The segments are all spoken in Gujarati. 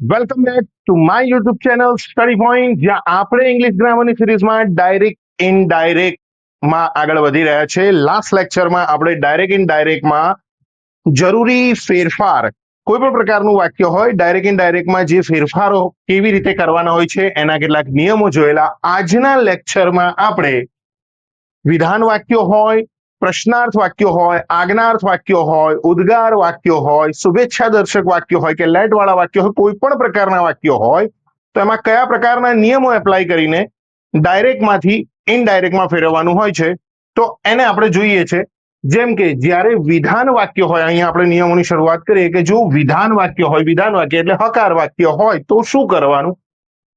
Welcome back to my YouTube channel study point, જ્યાં આપણે ઇંગ્લિશ ગ્રામરની સિરીઝમાં ડાયરેક્ટ ઇનડાયરેક્ટમાં આગળ વધી રહ્યા છે. લાસ્ટ લેક્ચરમાં આપણે ડાયરેક્ટ ઇનડાયરેક્ટમાં જરૂરી ફેરફાર, કોઈ પણ પ્રકારનું વાક્ય હોય, ડાયરેક્ટ ઇનડાયરેક્ટમાં જે ફેરફારો કેવી રીતે કરવાના હોય છે એના કેટલાક નિયમો જોયેલા. આજના લેક્ચરમાં આપણે વિધાન વાક્યો હોય, પ્રશ્નાર્થ વાક્યો હોય, આજ્ઞાર્થ વાક્યો હોય, ઉદ્ગાર વાક્યો હોય, શુભેચ્છા દર્શક વાક્યો હોય કે લેટ વાળા વાક્યો હોય, કોઈ પણ પ્રકારના વાક્યો હોય તો એમાં કયા પ્રકારના નિયમો એપ્લાય કરીને ડાયરેક્ટમાંથી ઇનડાયરેક્ટમાં ફેરવવાનું હોય છે તો એને આપણે જોઈએ છે. જેમ કે જ્યારે વિધાન વાક્ય હોય, અહીંયા આપણે નિયમોની શરૂઆત કરીએ કે જો વિધાન વાક્ય હોય, વિધાન વાક્ય એટલે હકાર વાક્ય હોય તો શું કરવાનું?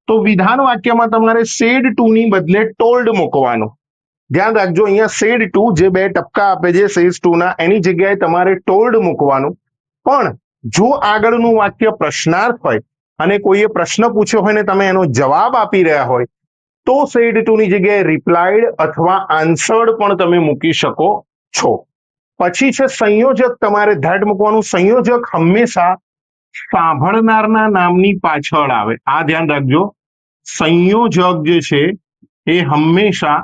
તો વિધાન વાક્યમાં તમારે સેડ ટુ ની બદલે ટોલ્ડ મૂકવાનું. ધ્યાન રાખજો, અહીંયા સેડ ટુ જે બે ટપકા આપે છે સેડ ટુ ના, એની જગ્યાએ તમારે ટોલ્ડ મૂકવાનું. પણ જો આગળનું વાક્ય પ્રશ્નાર્થ હોય અને કોઈએ પ્રશ્ન પૂછ્યો હોય ને તમે એનો જવાબ આપી રહ્યા હોય તો સેડ ટુ ની જગ્યાએ રિપ્લાઇડ અથવા આન્સર્ડ પણ તમે મૂકી શકો છો. પછી છે સંયોજક, તમારે ધેટ મૂકવાનું. સંયોજક હંમેશા સાંભળનારના નામની પાછળ આવે, આ ધ્યાન રાખજો. સંયોજક જે છે એ હંમેશા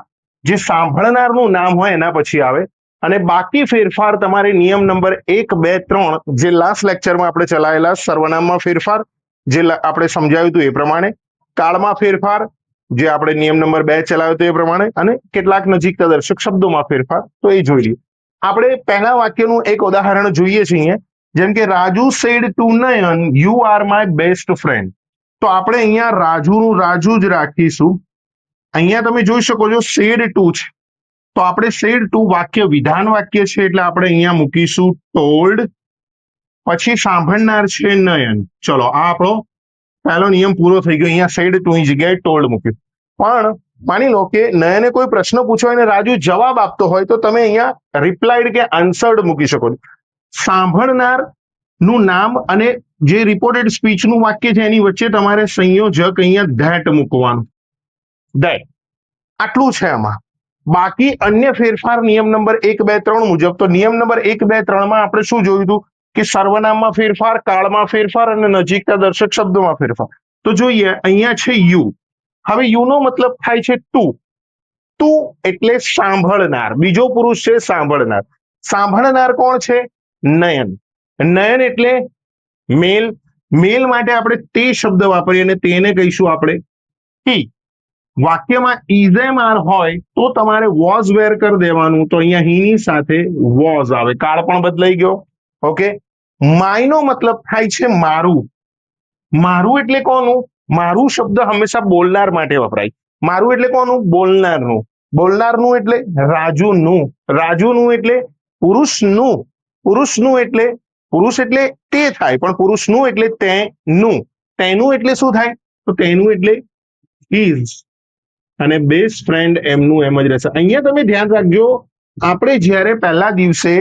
જે સાંભળનારનું નામ હોય એના પછી આવે. અને બાકી ફેરફાર તમારે નિયમ નંબર 1, 2, 3 જે લાસ્ટ લેક્ચરમાં આપણે ચલાવેલા, સર્વનામમાં ફેરફાર જે આપણે સમજાવ્યું હતું એ પ્રમાણે, કાળમાં ફેરફાર જે આપણે નિયમ નંબર 2 ચલાવ્યો હતો એ પ્રમાણે, અને કેટલાક નજીકતા દર્શક શબ્દોમાં ફેરફાર, તો એ જોઈ લઈએ. આપણે પહેલા વાક્યનું એક ઉદાહરણ જોઈએ છીએ, જેમ કે Raju said to Nayan you are my best friend. તો આપણે અહીંયા રાજુનું રાજુ જ રાખીશું. અહીંયા તમે જોઈ શકો છો સેડ ટુ છે તો આપણે સેડ ટુ વાક્ય વિધાન વાક્ય છે એટલે આપણે અહીંયા મૂકીશું ટોલ્ડ. પછી સાંભળનાર છે નયન. ચલો, આ આપણો પહેલો નિયમ પૂરો થઈ ગયો. અહીંયા સેડ ટુ ની જગ્યાએ ટોલ્ડ મૂક્યું. પણ માની લો કે નયને કોઈ પ્રશ્ન પૂછ્યો અને રાજુ જવાબ આપતો હોય તો તમે અહીંયા રિપ્લાઇડ કે આન્સર્ડ મૂકી શકો છો. સાંભળનાર નું નામ અને જે રિપોર્ટેડ સ્પીચ નું વાક્ય છે એની વચ્ચે તમારે સંયોજક અહીંયા ધેટ મૂકવાનું. ધેટ, આટલું છે આમાં. બાકી અન્ય ફેરફાર નિયમ નંબર 1, 2, 3 મુજબ. તો નિયમ નંબર 1, 2, 3 માં આપણે શું જોયું હતું કે સર્વનામમાં ફેરફાર, કાળમાં ફેરફાર અને નજીકતા દર્શક શબ્દોમાં ફેરફાર. તો જોઈએ, અહીંયા છે યુ. હવે યુ નો મતલબ થાય છે ટુ. ટુ એટલે સાંભળનાર, બીજો પુરુષ છે સાંભળનાર. સાંભળનાર કોણ છે? નયન. નયન એટલે મેલ. મેલ માટે આપણે તે શબ્દ વાપરીએ અને તેને કહીશું આપણે હી. વાક્યમાં ઇઝ એમ આર હોય તો તમારે વોઝ વેર કરી દેવાનું. તો અહીંયા હી ની સાથે વોઝ આવે, કાળ પણ બદલાઈ ગયો. ઓકે. માય નો મતલબ થાય છે મારું. મારું એટલે કોનું? મારું શબ્દ હંમેશા બોલનાર માટે વપરાય. મારું એટલે કોનું? બોલનારનું. બોલનારનું એટલે રાજુનું. રાજુનું એટલે પુરુષનું. પુરુષનું એટલે પુરુષ એટલે તે થાય, પણ પુરુષનું એટલે તેનું. તેનું એટલે શું થાય? તો તેનું એટલે ઇઝ. અને બેસ્ટ ફ્રેન્ડ એમનું એમ જ રહેશે. અહીંયા તમે ધ્યાન રાખજો, આપણે જ્યારે પહેલા દિવસે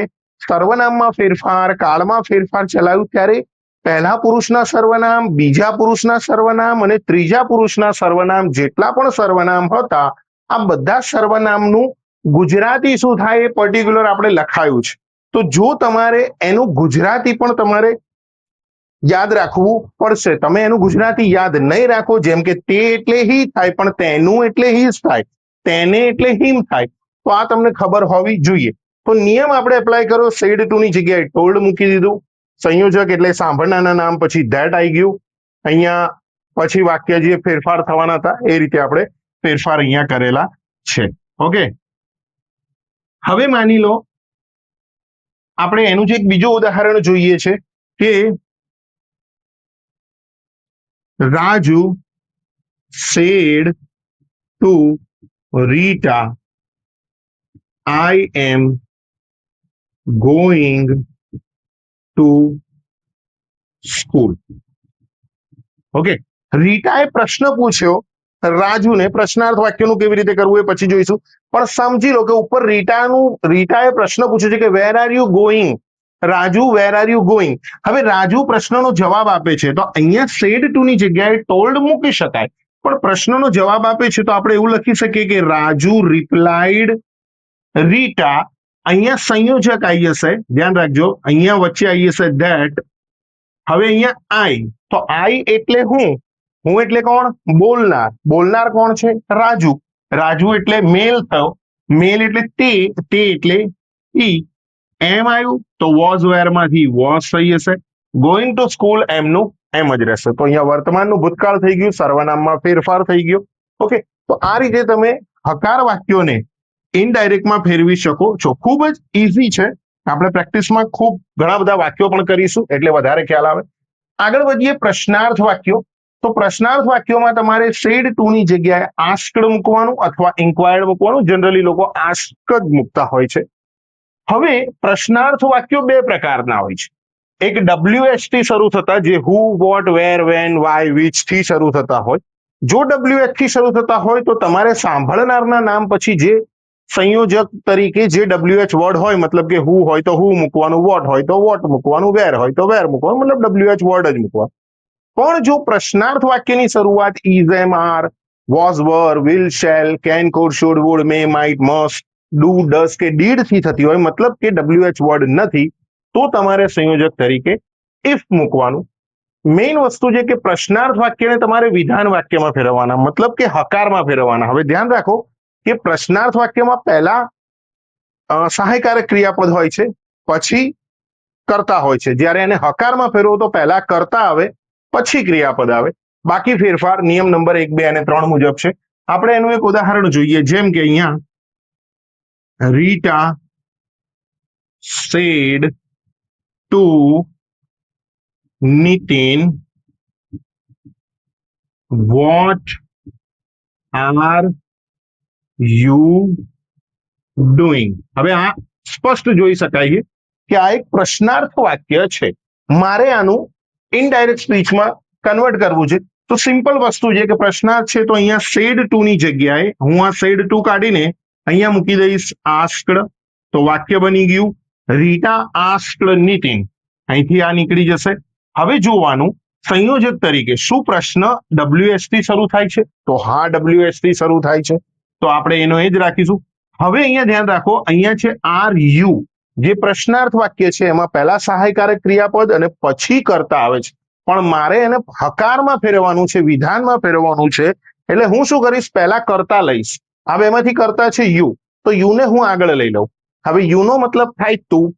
સર્વનામમાં ફેરફાર, કાળમાં ફેરફાર ચલાવ્યું ત્યારે પહેલા પુરુષના સર્વનામ, બીજા પુરુષના સર્વનામ અને ત્રીજા પુરુષના સર્વનામ જેટલા પણ સર્વનામ હતા, આ બધા સર્વનામનું ગુજરાતી શું થાય એ પર્ટિક્યુલર આપણે લખાયું છે. તો જો તમારે એનું ગુજરાતી પણ તમારે યાદ રાખવું પડશે. તમે એનું ગુજરાતી યાદ નહીં રાખો, જેમ કે તે એટલે હી થાય પણ તેનું એટલે હીઝ થાય, તેને એટલે હિમ થાય, તો આ તમને ખબર હોવી જોઈએ. તો નિયમ આપણે એપ્લાય કર્યો, સેડ ટુ ની જગ્યાએ ટોલ્ડ મૂકી દીધું. સંયોજક એટલે સાંભળનારના નામ પછી ધેટ આવી ગયું. અહીંયા પછી વાક્ય જે ફેરફાર થવાના હતા એ રીતે આપણે ફેરફાર અહીંયા કરેલા છે. ઓકે. હવે માની લો આપણે એનું જે એક બીજું ઉદાહરણ જોઈએ છે કે Raju said to Rita, I am going to school. Okay. રીટાએ પ્રશ્ન પૂછ્યો રાજુને. પ્રશ્નાર્થ વાક્યનું કેવી રીતે કરવું એ પછી જોઈશું. પણ સમજી લો કે ઉપર રીટાએ પ્રશ્ન પૂછ્યો છે કે where are you going? Raju, where are you going? હવે રાજુ પ્રશ્નનો જવાબ આપે છે તો અહીંયા સેડ ટુ ની જગ્યાએ ટોલ્ડ મૂકી શકાય, પણ પ્રશ્નનો જવાબ આપે છે તો આપણે એવું લખી શકીએ કે રાજુ રિપ્લાઇડ રીટા. અહીંયા સંયોજક આવી જશે, ધ્યાન રાખજો, અહીંયા વચ્ચે આવી જશે ધેટ. હવે અહીંયા આઈ, તો આઈ એટલે હું એટલે કોણ? બોલનાર. બોલનાર કોણ છે? રાજુ. રાજુ એટલે મેલ થયો. મેલ એટલે તે એટલે ઈ. એમ આવ્યું તો વોઝ વેર માંથી વોઝ થઈ જશે. ગોઈંગ ટુ સ્કૂલ એમનું એમ જ રહેશે. તો અહીંયા વર્તમાનનું ભૂતકાળ થઈ ગયું, સર્વનામમાં ફેરફાર થઈ ગયો. ઓકે, તો આ રીતે તમે હકાર વાક્યોને ઇનડાયરેક્ટમાં ફેરવી શકો છો. ખૂબ જ ઈઝી છે. આપણે પ્રેક્ટિસમાં ખૂબ ઘણા બધા વાક્યો પણ કરીશું એટલે વધારે ખ્યાલ આવે. આગળ વધીએ પ્રશ્નાર્થ વાક્યો. તો પ્રશ્નાર્થ વાક્યોમાં તમારે સેડ ટુ ની જગ્યાએ આસ્ક્ડ મૂકવાનું અથવા ઇન્ક્વાયર્ડ મૂકવાનું. જનરલી લોકો આસ્ક જ મૂકતા હોય છે. હવે પ્રશ્નાર્થ વાક્યો બે પ્રકારના હોય છે. એક WH થી શરૂ થતા, જે who, what, where, when, why, which થી શરૂ થતા હોય. જો WH થી શરૂ થતા હોય તો તમારે સાંભળનારના નામ પછી જે સંયોજક તરીકે જે WH વર્ડ હોય, મતલબ કે હુ હોય તો હુ મૂકવાનું, વોટ હોય તો વોટ મૂકવાનું, વેર હોય તો વેર મૂકવાનું, મતલબ WH વર્ડ જ મૂકવાનું. પણ જો પ્રશ્નાર્થ વાક્યની શરૂઆત is, am, are, was, were, will, shall, can, could, should, would, may, might, must, do, does કે ડીડ થી થતી હોય, મતલબ કે WH વર્ડ નથી, તો તમારે સંયોજક તરીકે ઇફ મૂકવાનું. મેઇન વસ્તુ છે કે પ્રશ્નાર્થ વાક્યને તમારે વિધાન વાક્યમાં ફેરવવાના, મતલબ કે હકારમાં ફેરવવાના. હવે ધ્યાન રાખો કે પ્રશ્નાર્થ વાક્યમાં પહેલા સહાયકારક ક્રિયાપદ હોય છે, પછી કર્તા હોય છે. જ્યારે એને હકારમાં ફેરવો તો પહેલા કર્તા આવે, પછી ક્રિયાપદ આવે. બાકી ફેરફાર નિયમ નંબર 1, 2 અને 3 મુજબ છે. આપણે એનું એક ઉદાહરણ જોઈએ. જેમ કે અહીંયા Rita said to Nitin, what are you doing? હવે આ સ્પષ્ટ જોઈ શકાય છે કે આ એક પ્રશ્નાર્થ વાક્ય છે. મારે આનું ઇનડાયરેક્ટ સ્પીચમાં કન્વર્ટ કરવું છે. તો સિમ્પલ વસ્તુ છે કે પ્રશ્નાર્થ છે, તો અહીંયા સેડ ટુ ની જગ્યાએ હું આ સેડ ટુ કાઢીને અહીંયા મૂકી દઈશ આસ્ક્ડ. તો વાક્ય બની ગયું રીટા આસ્ક્ડ નિતિન. અહીંથી આ નીકળી જશે. હવે જોવાનું સંયોજક તરીકે શું પ્રશ્ન WH થી શરૂ થાય છે? તો હા, WH થી શરૂ થાય છે, તો આપણે એનો એ જ રાખીશું. હવે અહીંયા ધ્યાન રાખો, અહીંયા છે આર યુ. જે પ્રશ્નાર્થ વાક્ય છે એમાં પહેલા સહાયકારક ક્રિયાપદ અને પછી કર્તા આવે છે. પણ મારે એને હકારમાં ફેરવવાનું છે, વિધાનમાં ફેરવવાનું છે. એટલે હું શું કરીશ? પહેલા કર્તા લઈશ. હવે એમાંથી કર્તા છે યુ, તો યુ ને હું આગળ લઈ લઉં. હવે યુ નો મતલબ થાય તું.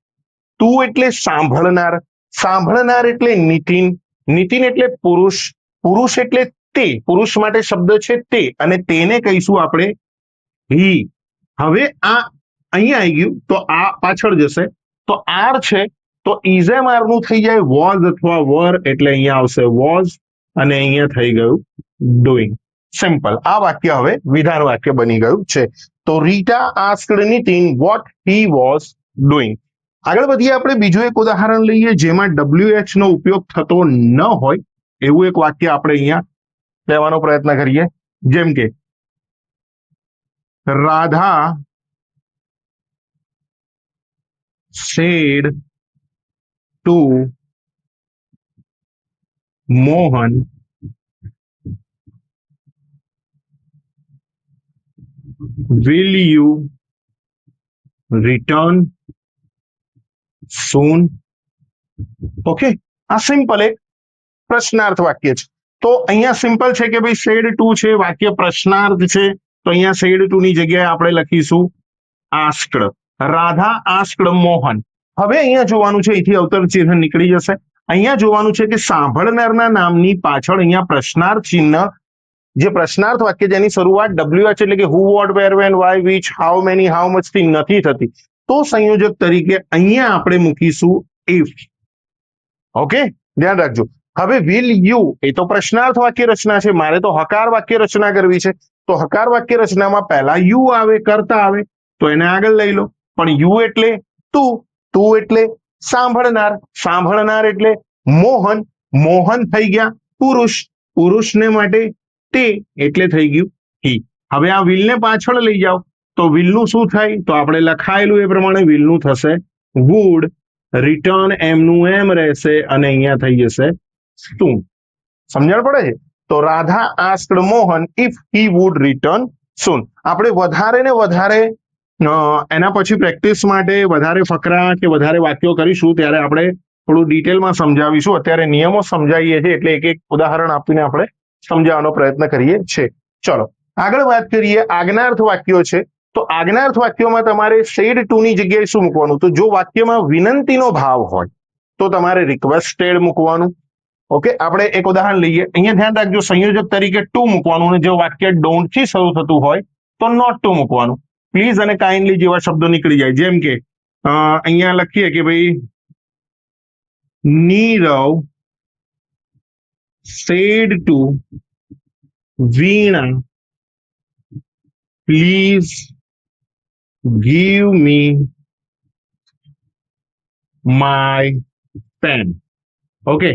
તું એટલે સાંભળનાર. સાંભળનાર એટલે નિતિન. નિતિન એટલે પુરુષ. પુરુષ એટલે તે. પુરુષ માટે શબ્દ છે તે, અને તેને કહીશું આપણે હી. હવે આ અહીંયા આવી ગયું, તો આ પાછળ જશે. તો આર છે, તો ઇઝેમ આર નું થઈ જાય વોઝ અથવા વર, એટલે અહીંયા આવશે વોઝ, અને અહીંયા થઈ ગયું ડુઈંગ. સિમ્પલ. આ વાક્ય હવે વિધાન વાક્ય બની ગયું છે. તો Rita asked Nitin what he was doing. આગળ વધીએ. આપણે બીજું એક ઉદાહરણ લઈએ જેમાં WH નો ઉપયોગ થતો ન હોય એવું એક વાક્ય આપણે અહીંયા લેવાનો પ્રયત્ન કરીએ. જેમ કે Radha said to Mohan, will you return soon? Okay, આ સિમ્પલ એક પ્રશ્નાર્થ વાક્ય છે. તો અહીંયા સિમ્પલ છે કે ભાઈ સેડ ટુ છે, વાક્ય પ્રશ્નાર્થ છે, તો અહીંયા સેડ ટુ ની જગ્યાએ આપણે લખીશું આસ્ક્ડ. રાધા આસ્ક્ડ મોહન. હવે અહીંયા જોવાનું છે, અહીંથી અવતર ચિહ્ન નીકળી જશે. અહીંયા જોવાનું છે કે સાંભળનારના નામની પાછળ અહીંયા પ્રશ્નાર્થ ચિહ્ન, જે પ્રશ્નાર્થ વાક્ય જેની શરૂઆત WH એટલે કે who, what, where, when, why, which, how many, how much થી નથી થતી, તો સંયોજક તરીકે અહીંયા આપણે મૂકીશું ઇફ. ઓકે, ધ્યાન રાખજો. હવે વિલ યુ એ તો પ્રશ્નાર્થ વાક્ય રચના છે, મારે તો હકાર વાક્ય રચના કરવી છે. તો હકાર વાક્ય રચનામાં પહેલા યુ આવે, કર્તા આવે, તો એને આગળ લઈ લો. પણ યુ એટલે તું, તું એટલે સાંભળનાર, સાંભળનાર એટલે મોહન, મોહન થઈ ગયા પુરુષ, પુરુષને માટે તે એટલે થઈ ગયું હી. હવે આ વિલને પાછળ લઈ જાઓ તો વિલનું શું થાય? તો આપણે લખાયેલું એ પ્રમાણે વિલનું થશે વુડ. રિટર્ન એમનું એમ રહેશે, અને અહીંયા થઈ જશે શું. સમજણ પડે છે? તો Radha asked Mohan if he would return soon. આપણે વધારે ને વધારે એના પછી પ્રેક્ટિસ માટે વધારે ફકરા કે વધારે વાક્યો કરીશું ત્યારે આપણે થોડું ડિટેલમાં સમજાવીશું. અત્યારે નિયમો સમજાવીએ છીએ એટલે એક એક ઉદાહરણ આપીને આપણે સમજાવવાનો પ્રયત્ન કરીએ છીએ. ચલો આગળ વાત કરીએ. આજ્ઞાર્થ વાક્યો છે. તો આજ્ઞાર્થ વાક્યોમાં તમારે સેડ ટુ ની જગ્યાએ શું મૂકવાનું? તો જો વાક્યમાં વિનંતીનો ભાવ હોય તો તમારે રિક્વેસ્ટેડ મૂકવાનું. ઓકે, આપણે એક ઉદાહરણ લઈએ. અહીંયા ધ્યાન રાખજો, સંયોજક તરીકે ટુ મૂકવાનું, અને જો વાક્ય ડોન્ટ થી શરૂ થતું હોય તો નોટ ટુ મૂકવાનું. પ્લીઝ અને કાઇન્ડલી જેવા શબ્દો નીકળી જાય. જેમ કે અહીંયા લખીએ કે ભાઈ Nirav said to Veena, please give me my pen. Okay,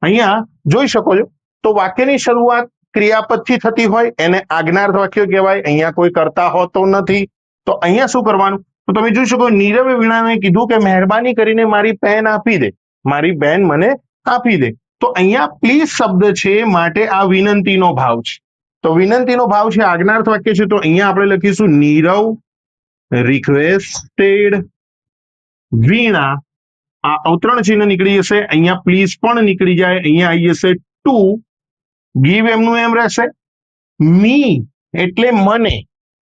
અહીંયા જોઈ શકો છો તો વાક્યની શરૂઆત ક્રિયાપદથી થતી હોય એને આજ્ઞાર્થ વાક્ય કહેવાય. અહીંયા કોઈ કરતા હોતો નથી. તો અહીંયા શું કરવાનું? તો તમે જોઈ શકો નીરવે વીણાને કીધું કે મહેરબાની કરીને મારી પેન આપી દે, મારી પેન મને આપી દે. તો અહીંયા પ્લીઝ શબ્દ છે માટે આ વિનંતીનો ભાવ છે. તો વિનંતીનો ભાવ છે, આજ્ઞાર્થ વાક્ય છે. તો અહીંયા આપણે લખીશું નીરવ રિક્વેસ્ટેડ વીણા, આ અવતરણ ચિહ્ન નીકળી જશે. અહીંયા પ્લીઝ પણ નીકળી જાય. અહીંયા આવી જશે ટુ, ગીવ એમનું એમ રહેશે. મી એટલે મને,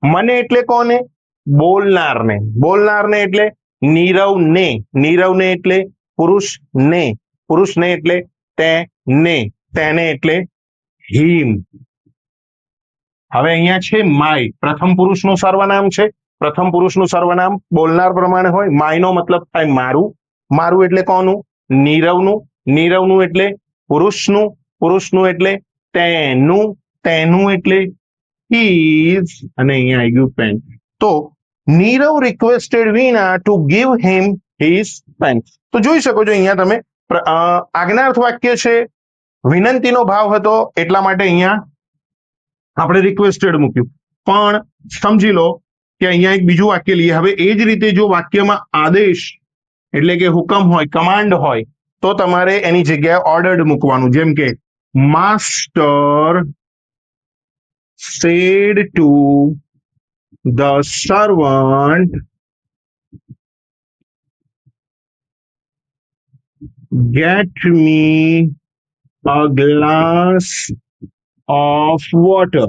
મને એટલે કોને? બોલનારને. બોલનારને એટલે નીરવને, નીરવને એટલે પુરુષને, પુરુષને એટલે તેને, તેને એટલે હિમ. હવે અહીંયા છે માય, પ્રથમ પુરુષનું સર્વનામ છે. પ્રથમ પુરુષનું સર્વનામ બોલનાર પ્રમાણે હોય. માયનો મતલબ થાય મારું, મારું એટલે કોનું? નીરવનું, નીરવનું એટલે પુરુષનું, પુરુષનું એટલે તેનું, તેનું એટલે હીઝ, અને અહીંયા આવી ગયું પેન. તો Nirav requested Veena to give him his pen. તો જોઈ શકો છો અહીંયા તમે આજ્ઞાર્થ વાક્ય છે, વિનંતીનો ભાવ હતો એટલા માટે અહીંયા આપણે રિક્વેસ્ટેડ મૂક્યું. પણ સમજી લો કે અહીંયા એક બીજું વાક્ય લઈએ. હવે એ જ રીતે જો વાક્યમાં આદેશ એટલે કે હુકમ હોય, કમાન્ડ હોય, તો તમારે એની જગ્યાએ ઓર્ડર્ડ મૂકવાનું. જેમ કે master said to the servant, get me a glass of water.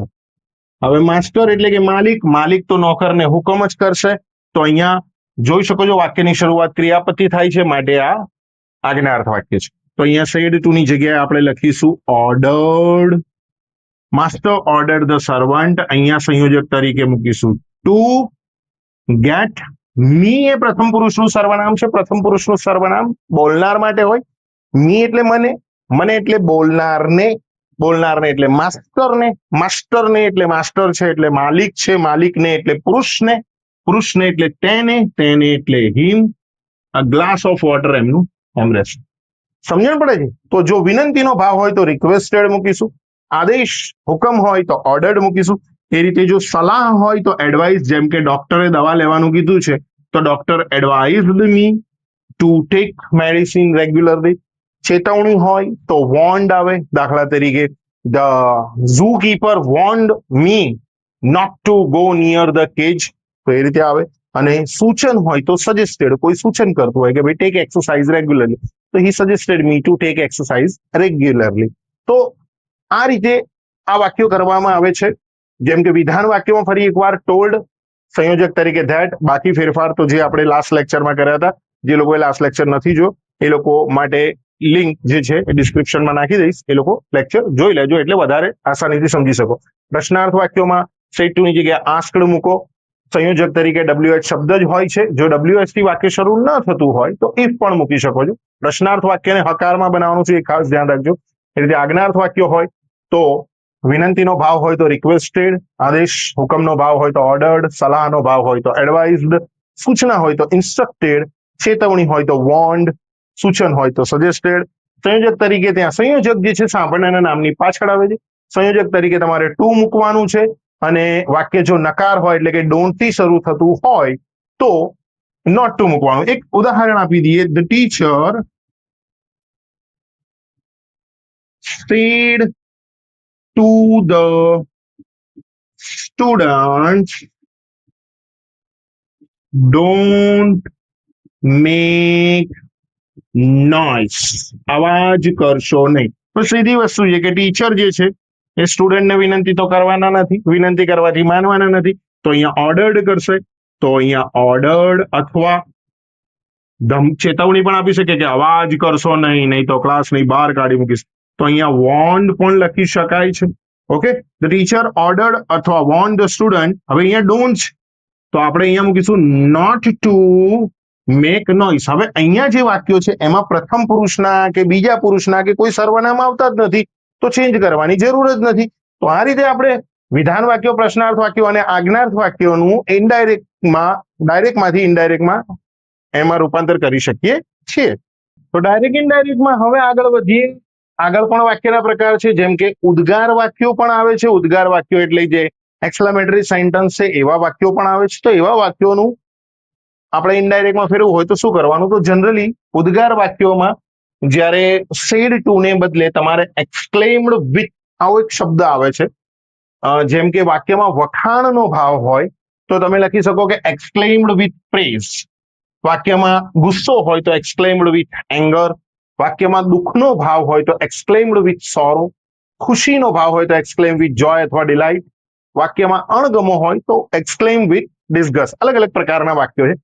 હવે માસ્ટર એટલે કે માલિક, માલિક તો નોકરને હુકમ જ કરશે. તો અહીંયા જોઈ શકો છો વાક્યની શરૂઆત ક્રિયાપદથી થાય છે માટે આ આજ્ઞાર્થ વાક્ય છે. તો અહીંયા said to ની જગ્યાએ આપણે લખીશું ordered. Master ordered the servant, અહીંયા સંયોજક તરીકે મૂકીશું ટુ ગેટ. મી એ પ્રથમ પુરુષનું સર્વનામ છે. પ્રથમ પુરુષનું સર્વનામ બોલનાર માટે હોય. મી એટલે મને, મને એટલે બોલનારને, બોલનારને એટલે માસ્ટરને, માસ્ટરને એટલે માસ્ટર છે એટલે માલિક છે, માલિકને એટલે પુરુષને, પુરુષને એટલે તેને, તેને એટલે હિમ. a glass of water એમનું એમ રહેશે. સમજણ પડે છે? તો જો વિનંતીનો ભાવ હોય તો રિક્વેસ્ટેડ મૂકીશું, આદેશ હુકમ હોય તો ઓર્ડર્ડ મૂકીશું. એ રીતે જો સલાહ હોય તો એડવાઇસ, જેમ કે ડોક્ટરે દવા લેવાનું કીધું છે તો doctor advised me to take medicine regularly. ચેતવણી હોય તો વોન્ડ આવે. દાખલા તરીકે the zookeeper warned me not to go near the cage, તો એ રીતે આવે. અને સૂચન હોય તો સજેસ્ટેડ, કોઈ સૂચન કરતું હોય કે ભાઈ ટેક એક્સરસાઇઝ રેગ્યુલરલી, તો he suggested me to take exercise regularly. તો આ રીતે આ વાક્યો કરવામાં આવે છે. જેમ કે વિધાન વાક્યમાં ફરી એકવાર ટોલ્ડ સંયોજક તરીકે ધેટ. બાકી ફેરફાર તો જે આપણે લાસ્ટ લેક્ચરમાં કર્યા હતા, જે લોકોએ લાસ્ટ લેક્ચર નથી જો એ લોકો માટે લિંક જે છે એ ડિસ્ક્રિપ્શનમાં નાખી દઈશ. એ લોકો લેક્ચર જોઈ લેજો એટલે વધારે આસાનીથી સમજી શકો. પ્રશ્નાર્થ વાક્યોમાં સેટ ટુ ની જગ્યાએ આસ્કડ મૂકો. સંયોજક તરીકે WH શબ્દ જ હોય છે. જો WH થી વાક્ય શરૂ ન થતું હોય તો ઇફ પણ મૂકી શકો છો. પ્રશ્નાર્થ વાક્યને હકારમાં બનાવવાનું છે, એ ખાસ ધ્યાન રાખજો. એ રીતે આજ્ઞાર્થ વાક્ય હોય તો વિનંતીનો ભાવ હોય તો રિક્વેસ્ટેડ, આદેશ હુકમનો ભાવ હોય તો ઓર્ડર્ડ, સલાહનો ભાવ હોય તો એડવાઇઝડ, સૂચના હોય તો ઇન્સ્ટ્રક્ટેડ, ચેતવણી હોય તો વોન્ડ, સૂચન હોય તો સજેસ્ટેડ. સંયોજક તરીકે ત્યાં સંયોજક જે છે સાંભળનારના નામની પાછળ આવે છે. સંયોજક તરીકે તમારે ટુ મૂકવાનું છે. અને વાક્ય જો નકાર હોય એટલે કે ડોન્ટ થી શરૂ થતું હોય તો નોટ ટુ મૂકવાનું. એક ઉદાહરણ આપી દઈએ. The teacher said to the students, don't make noise, અવાજ કરશો નહીં. તો સીધી વસ્તુ છે કે ટીચર જે છે એ સ્ટુડન્ટને વિનંતી તો કરવાના નથી, વિનંતી કરવાથી માનવાના નથી, તો અહીંયા ઓર્ડર્ડ કરશે. તો અહીંયા ઓર્ડર્ડ અથવા ચેતવણી પણ આપી શકે કે અવાજ કરશો નહીં તો ક્લાસની બહાર કાઢી મૂકીશ. તો અહીંયા વોર્ન્ડ પણ લખી શકાય છે. ઓકે, ધ ટીચર ઓર્ડર્ડ અથવા વોર્ન ધ સ્ટુડન્ટ. હવે અહીંયા ડોન્ટ છે તો આપણે અહીંયા મૂકીશું નોટ ટુ મેક નોઇસ. હવે અહીંયા જે વાક્યો છે એમાં પ્રથમ પુરુષના કે બીજા પુરુષના કે કોઈ સર્વનામ આવતા જ નથી, તો ચેન્જ કરવાની જરૂર જ નથી. તો આ રીતે આપણે વિધાન વાક્યો, પ્રશ્નાર્થ વાક્યો અને આજ્ઞાર્થ વાક્યોનું ડાયરેક્ટમાંથી ઇનડાયરેક્ટમાં એમાં રૂપાંતર કરી શકીએ છીએ. તો ડાયરેક્ટ ઇનડાયરેક્ટમાં હવે આગળ વધીએ. આગળ પણ વાક્યના પ્રકાર છે, જેમ કે ઉદ્ગાર વાક્યો પણ આવે છે. ઉદ્ગાર વાક્યો એટલે જે એક્સક્લેમેટરી સેન્ટન્સ છે એવા વાક્યો પણ આવે છે. તો એવા વાક્યોનું આપણે ઇનડાયરેક્ટમાં ફેરવવું હોય તો શું કરવાનું? તો જનરલી ઉદ્ગાર વાક્યોમાં જ્યારે સેડ ટુ ને બદલે તમારે એક્સક્લેમ્ડ વિથ આવો એક શબ્દ આવે છે. જેમ કે વાક્યમાં વખાણનો ભાવ હોય તો તમે લખી શકો કે એક્સક્લેમ્ડ વિથ પ્રેઝ. વાક્યમાં ગુસ્સો હોય તો એક્સક્લેમ્ડ વિથ એંગર. વાક્યમાં દુઃખનો ભાવ હોય તો એક્સક્લેમ્ડ વિથ સોરો. ખુશીનો ભાવ હોય તો એક્સક્લેમ વિથ જોય અથવા ડિલાઇટ. વાક્યમાં અણગમો હોય તો એક્સક્લેમ વિથ ડિસ્ગસ્ટ. અલગ અલગ પ્રકારના વાક્યો છે.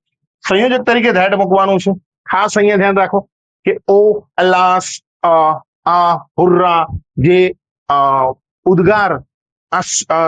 સંયોજક તરીકે ધેટ મૂકવાનું છે. ખાસ અહીંયા ધ્યાન રાખો કે ઓ, અલાસ, આ, હુર્રા જે ઉદ્ગાર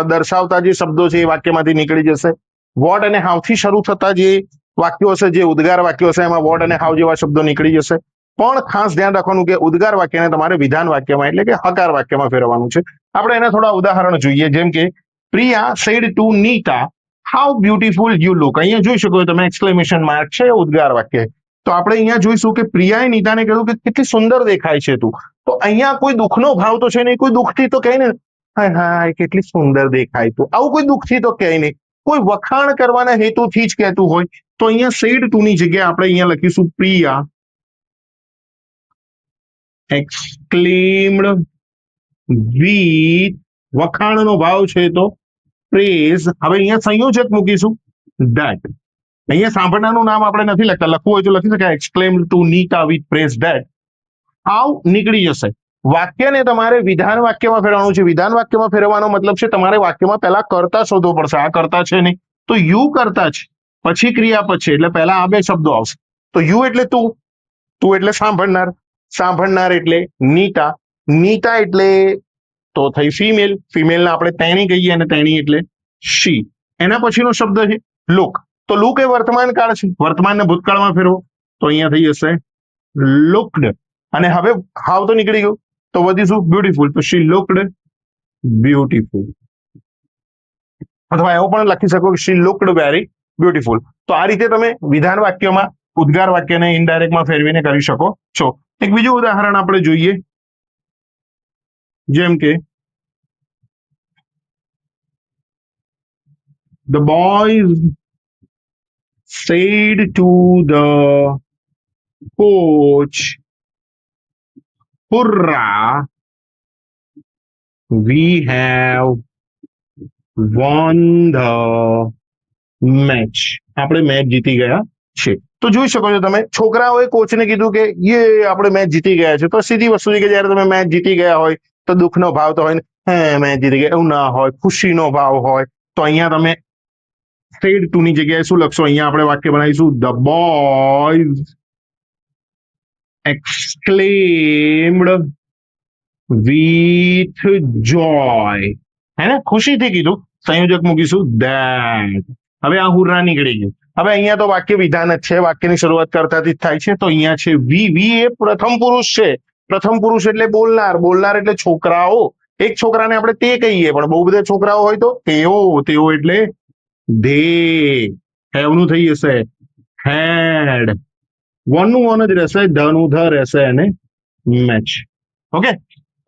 દર્શાવતા જે શબ્દો છે એ વાક્યમાંથી નીકળી જશે. વોટ અને હાવ થી શરૂ થતા જે વાક્યો હશે, જે ઉદ્ગાર વાક્યો હશે, એમાં વોટ અને હાવ જેવા શબ્દો નીકળી જશે. પણ ખાસ ધ્યાન રાખવાનું કે ઉદ્ગાર વાક્યને તમારે વિધાન વાક્યમાં એટલે કે હકાર વાક્યમાં ફેરવવાનું છે. આપણે એના થોડા ઉદાહરણ જોઈએ. જેમ કે Priya said to Nita how beautiful you look. અહીંયા જોઈ શકો તમે એક્સક્લેમેશન માર્ક છે, ઉદ્ગાર વાક્ય. તો આપણે અહીંયા જોઈશું કે પ્રિયાએ નીતાને કહ્યું કે કેટલી સુંદર દેખાય છે તું. તો અહીંયા કોઈ દુઃખનો ભાવ તો છે નહીં, કોઈ દુઃખથી તો કહે ને હાય હાય કેટલી સુંદર દેખાય તું, આવું કોઈ દુઃખથી તો કહે નહીં. કોઈ વખાણ કરવાના હેતુથી જ કહેતું હોય તો અહીંયા સેડ ટુ ની જગ્યાએ આપણે અહીંયા લખીશું પ્રિયા એક્સક્લેમ્ડ વિથ વખાણનો ભાવ છે તો પ્રેઝ. હવે અહીંયા સંયોજક મૂકીશું ધેટ. અહીંયા સાંભળનારનું નામ આપણે નથી લખતા, લખવું હોય તો લખી શકાય exclaimed to Nita with praise that. How નીકળી જશે. વાક્યને તમારે વિધાન વાક્યમાં ફેરવવાનું છે. વિધાન વાક્યમાં ફેરવવાનો મતલબ છે તમારે વાક્યમાં પહેલા કર્તા શોધવો પડશે. આ કર્તા છે નહીં તો યુ કર્તા છે, પછી ક્રિયાપદ છે એટલે પહેલા આ બે શબ્દો આવશે. તો યુ એટલે તું, તું એટલે સાંભળનાર, સાંભળનાર એટલે નીતા, નીતા એટલે તો થઈ ફિમેલ, ફિમેલને આપણે તેણી કહીએ અને તેણી એટલે શી. એના પછીનો શબ્દ છે લુક. તો લુક એ વર્તમાન કાળ છે, વર્તમાનને ભૂતકાળમાં ફેરવો તો અહીંયા થઈ જશે લુક્ડ. અને હવે હાવ તો નીકળી ગયું તો વધીશું બ્યુટીફુલ. તો શી લુક્ડ બ્યુટીફુલ. અથવા એવું પણ લખી શકો કે શી લુક્ડ વેરી બ્યુટીફુલ. તો આ રીતે તમે વિધાન વાક્યમાં ઉદ્ગાર વાક્યને ઇનડાયરેક્ટમાં ફેરવીને કરી શકો છો. એક બીજું ઉદાહરણ આપણે જોઈએ. જેમ કે the boys said to the coach, hurrah, we have won the match. આપણે મેચ જીતી ગયા છે. તો જોઈ શકો છો તમે, છોકરાઓએ કોચને કીધું કે યે આપણે મેચ જીતી ગયા છે. તો સીધી વસ્તુ છે કે જયારે તમે મેચ જીતી ગયા હોય તો દુઃખનો ભાવ તો હોય ને, હે મેચ જીતી ગયા એવું ના હોય, ખુશીનો ભાવ હોય. તો અહીંયા તમે સેડ ટુ ની જગ્યાએ શું લખશો? અહીંયા આપણે વાક્ય બનાવીશું ધ બોયઝ એક્સક્લેમ્ડ વિથ જોય. હે ને, ખુશીથી કીધું. સંયોજક મૂકીશું ધેટ. હવે આ હુર્રા નીકળી ગયું. હવે અહીંયા તો વાક્ય વિધાન જ છે, વાક્યની શરૂઆત કરતાથી જ થાય છે. તો અહીંયા છે વી. વી એ પ્રથમ પુરુષ છે. પ્રથમ પુરુષ એટલે બોલનાર, બોલનાર એટલે છોકરાઓ. એક છોકરાને આપણે તે કહીએ, પણ બહુ બધા છોકરાઓ હોય તો તેઓ. તેઓ એટલે ધે. હેવનું થઈ જશે હેડ. વનનું વન જ રહેશે, ધનું ધ રહેશે અને મેચ. ઓકે,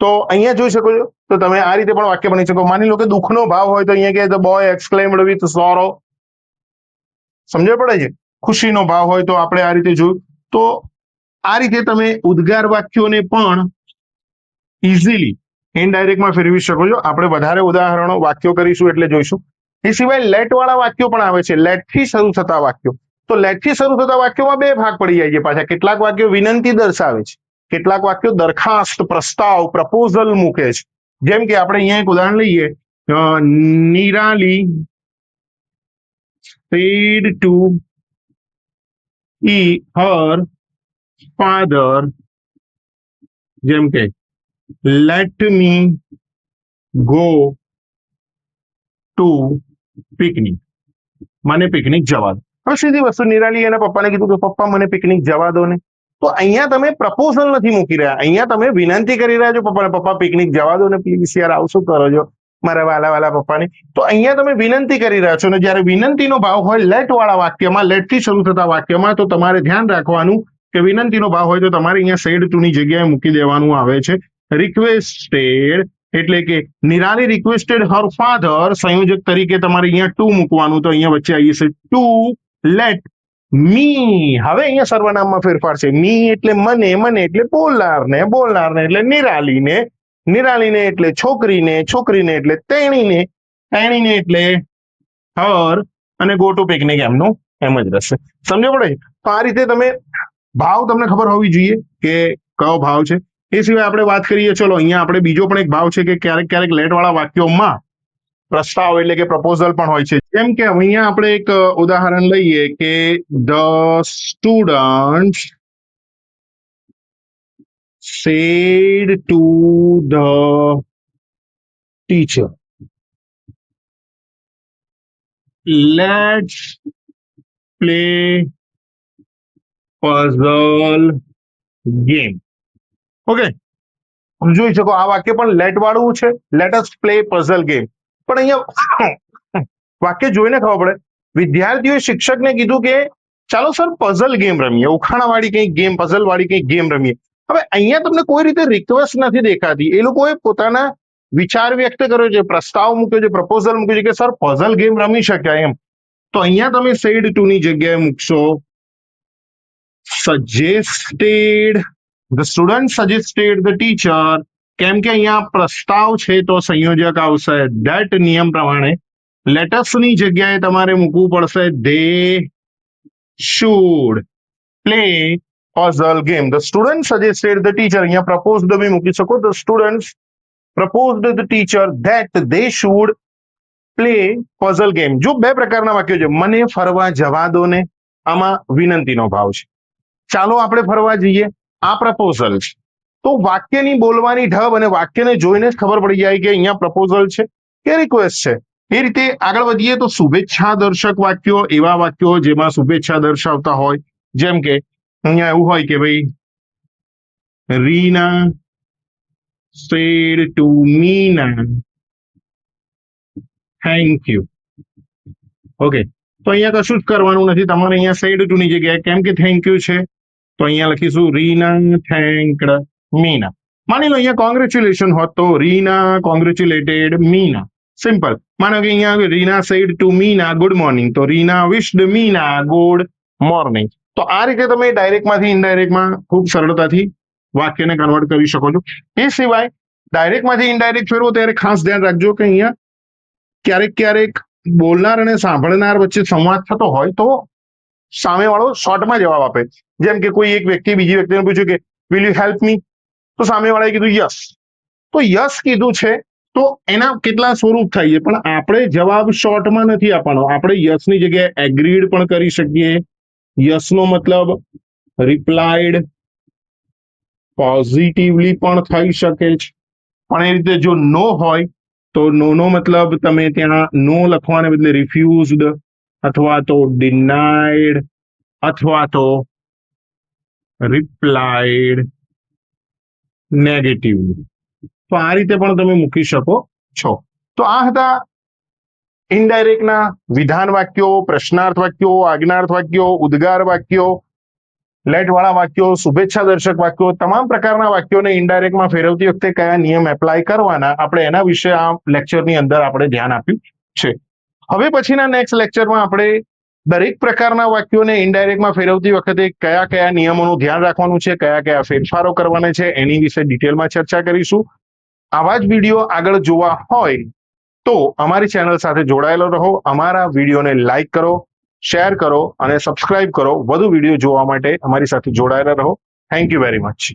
તો અહીંયા જોઈ શકો છો. તો તમે આ રીતે પણ વાક્ય બની શકો. માની લો કે દુઃખનો ભાવ હોય તો અહીંયા કે the boy exclaimed with sorrow. સમજ પડે છે? ખુશીનો ભાવ હોય તો આપણે આ રીતે જોયું. તો આ રીતે તમે ઉદ્ગાર વાક્યોને પણ ઇઝીલી ઇનડાયરેક્ટમાં ફેરવી શકો છો. આપણે વધારે ઉદાહરણો વાક્યો કરીશું એટલે જોઈશું. એ સિવાય લેટ વાળા વાક્યો પણ આવે છે. લેટ થી શરૂ થતા વાક્યો. તો લેટ થી શરૂ થતા વાક્યોમાં બે ભાગ પડી જાય છે પાછા. કેટલાક વાક્યો વિનંતી દર્શાવે છે, કેટલાક વાક્યો દરખાસ્ત, પ્રસ્તાવ, પ્રપોઝલ મૂકે છે. જેમ કે આપણે અહીંયા એક ઉદાહરણ લઈએ, Nirali said to her father, જેમ કે let me go to picnic, મને પિકનિક જવા દો. હવે સીધી વસ્તુ, નિરાલી એના પપ્પાને કીધું કે પપ્પા મને પિકનિક જવા દો ને. તો અહીંયા તમે પ્રપોઝલ નથી મૂકી રહ્યા, અહીંયા તમે વિનંતી કરી રહ્યા છો પપ્પાને, પપ્પા પિકનિક જવા દો ને પ્લીઝ યાર, આવું શું કરો છો મારા વાલા પપ્પાને. તો અહીંયા તમે વિનંતી કરી રહ્યા છો, ને જ્યારે વિનંતીનો ભાવ હોય લેટ વાળા વાક્યમાં, લેટ થી શરૂ થતા વાક્યમાં, તો તમારે ધ્યાન રાખવાનું કે વિનંતીનો ભાવ હોય તો તમારે અહીંયા સેડ ટુ ની જગ્યાએ મૂકી દેવાનું આવે છે રિક્વેસ્ટેડ. એટલે કે નિરાલી રિક્વેસ્ટેડ હર ફાધર, સંયોજક તરીકે તમારે અહીંયા ટુ મૂકવાનું, તો અહીંયા વચ્ચે આવી જશે ટુ લેટ મી. હવે અહીંયા સર્વનામમાં ફેરફાર છે. મી એટલે મને, મને એટલે બોલનારને, બોલનારને એટલે નિરાલીને, નિરાલીને એટલે છોકરીને, છોકરીને એટલે તેણીને, તેણીને એટલે હર, અને ગો ટુ પિકનિક એમનું એમ જ રહેશે. સમજો પડે? તો આ રીતે તમે ભાવ તમને ખબર હોવી જોઈએ કે કયો ભાવ છે. એ સિવાય આપણે વાત કરીએ, ચલો અહીંયા આપણે બીજો પણ એક ભાવ છે કે ક્યારેક ક્યારેક લેટ વાળા વાક્યોમાં પ્રસ્તાવ એટલે કે પ્રપોઝલ પણ હોય છે. જેમ કે અહીંયા આપણે એક ઉદાહરણ લઈએ કે the student said to the teacher, let's play puzzle game. Okay, જોઈ શકો આ વાક્ય પણ લેટ વાળું છે, let us play puzzle game. પણ અહીંયા વાક્ય જોઈને ખબર પડે, વિદ્યાર્થીઓએ શિક્ષકને કીધું કે ચાલો સર પઝલ ગેમ રમીએ, ઉખાણા વાળી કઈ ગેમ, પઝલ વાળી કઈ ગેમ રમીએ. હવે અહીંયા તમને કોઈ રીતે રિક્વેસ્ટ નથી દેખાતી, એ લોકોએ પોતાના વિચાર વ્યક્ત કર્યો છે, પ્રસ્તાવ મૂક્યો છે, પ્રપોઝલ મૂક્યો છે કે સર પઝલ ગેમ રમી શકાય એમ. તો અહીંયા તમે સેડ ટુ ની જગ્યાએ મૂકશો suggested. The student suggested the teacher, કેમ કે અહીંયા પ્રસ્તાવ છે તો સંયોજક આવશે ધેટ. નિયમ પ્રમાણે લેટસ ની જગ્યાએ તમારે મૂકવું પડશે they should play puzzle game. The student suggested the teacher, અહીંયા proposed બી મૂકી શકો. The students proposed the teacher that they should play puzzle game. જો બે પ્રકારના વાક્યો છે, મને ફરવા જવા દો ને, આમાં વિનંતીનો ભાવ છે, ચાલો આપણે ફરવા જઈએ, આ પ્રપોઝલ છે. તો વાક્યની બોલવાની ઢબ અને વાક્યને જોઈને જ ખબર પડી જાય કે અહીંયા પ્રપોઝલ છે કે રિક્વેસ્ટ છે. એ રીતે આગળ વધીએ તો શુભેચ્છા દર્શક વાક્યો, એવા વાક્યો જેમાં શુભેચ્છા દર્શાવતા હોય, જેમ કે અહીંયા એવું હોય કે ભાઈ Reena said to Meena thank you. Okay, તો અહીંયા કશું જ કરવાનું નથી તમારે, અહીંયા said to ની જગ્યાએ કેમ કે થેન્ક યુ છે તો અહીંયા લખીશું રીના થેન્ક્ડ મીના. માની લો અહીંયા કોંગ્રેચ્યુલેશન હોત તો રીના કોંગ્રેચ્યુલેટેડ મીના. સિમ્પલ. માનો કે અહીંયા Reena said to Meena good morning, તો Reena wished Meena good morning. તો આ રીતે તમે ડાયરેક્ટમાંથી ઇનડાયરેક્ટમાં ખૂબ સરળતાથી વાક્યને કન્વર્ટ કરી શકો છો. એ સિવાય ડાયરેક્ટમાંથી ઇનડાયરેક્ટ ફેરવો ત્યારે ખાસ ધ્યાન રાખજો કે અહીંયા ક્યારેક ક્યારેક બોલનાર અને સાંભળનાર વચ્ચે સંવાદ થતો હોય તો સામેવાળો શોર્ટમાં જવાબ આપે. જેમ કે કોઈ એક વ્યક્તિ બીજી વ્યક્તિને પૂછ્યું કે વિલ યુ હેલ્પ મી, તો સામેવાળાએ કીધું યસ. તો યસ કીધું છે તો એના કેટલા સ્વરૂપ થાય છે, પણ આપણે જવાબ શોર્ટમાં નથી આપવાનો. આપણે યસની જગ્યાએ એગ્રીડ પણ કરી શકીએ. યસનો મતલબ રિપ્લાઇડ પોઝિટિવલી પણ થઈ શકે છે, પણ એ રીતે જો નો હોય તો નો નો મતલબ તમે ત્યાં નો લખવાને બદલે રિફ્યુઝડ અથવા તો ડિનાઇડ અથવા તો રિપ્લાઇડ નેગેટિવલી. તો આ રીતે પણ તમે મૂકી શકો છો. તો આ હતા ઇનડાયરેક્ટના વિધાન વાક્યો, પ્રશ્નાર્થ વાક્યો, આજ્ઞાર્થ વાક્યો, ઉદ્ગાર વાક્યો, લેટ વાળા વાક્યો, શુભેચ્છા દર્શક વાક્યો. તમામ પ્રકારના વાક્યોને ઇનડાયરેક્ટમાં ફેરવતી વખતે કયા નિયમ એપ્લાય કરવાના, આપણે એના વિશે આ લેક્ચરની અંદર આપણે ધ્યાન આપ્યું છે. હવે પછીના નેક્સ્ટ લેક્ચરમાં આપણે દરેક પ્રકારના વાક્યોને ઇનડાયરેક્ટમાં ફેરવતી વખતે કયા કયા નિયમોનું ધ્યાન રાખવાનું છે, કયા કયા ફેરફારો કરવાના છે, એની વિશે ડિટેલમાં ચર્ચા કરીશું. આવા જ વિડીયો આગળ જોવા હોય તો અમારી ચેનલ સાથે જોડાયેલો રહો. અમારા વિડીયોને લાઈક કરો, શેર કરો અને સબસ્ક્રાઇબ કરો. વધુ વિડીયો જોવા માટે અમારી સાથે જોડાયેલા રહો. Thank you very much.